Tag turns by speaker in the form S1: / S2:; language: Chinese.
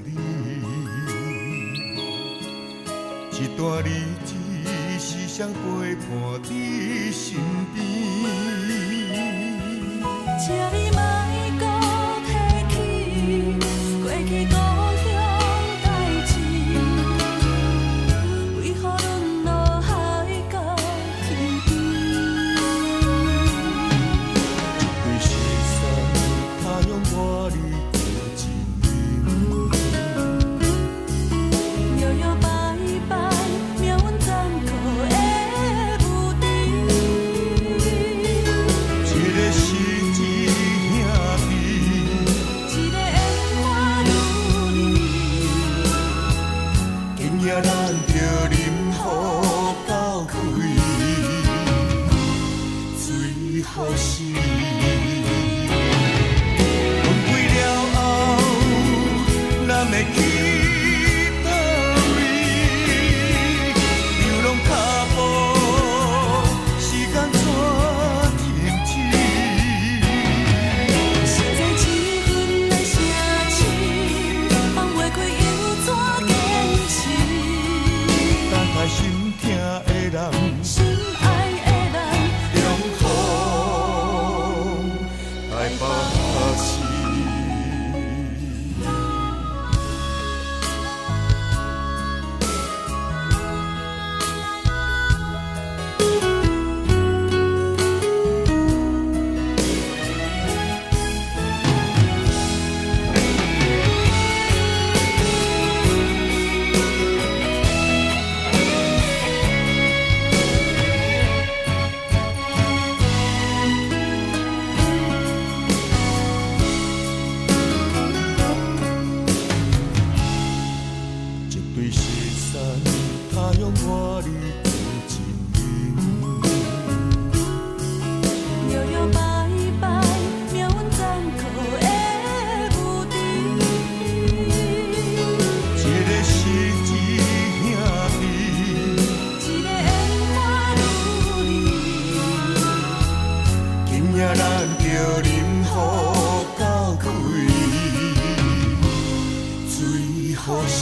S1: 你，一段日子时常陪伴你身边。
S2: 请你莫搁提起过去故乡代志，为何沦落海角天边？
S1: 为失散他乡我你过情人，
S2: 摇摇摆摆，命运残酷的无知。
S1: 一个是一兄弟，
S2: 一个烟花如你，
S1: 今夜咱着饮雨到开，水好时。分开了后，咱会去倒位？流浪脚步，时间怎停止？
S2: 现在一份的城市，放袂开又怎坚持？
S1: 等待心疼的人，
S2: 心爱的人，
S1: 中风来把持。一对失散他乡我你过情人，
S2: 摇摇摆摆，命运残酷的无知。
S1: 一个是一兄弟，
S2: 一个烟花如你，
S1: 今夜咱着饮雨到开，水好时。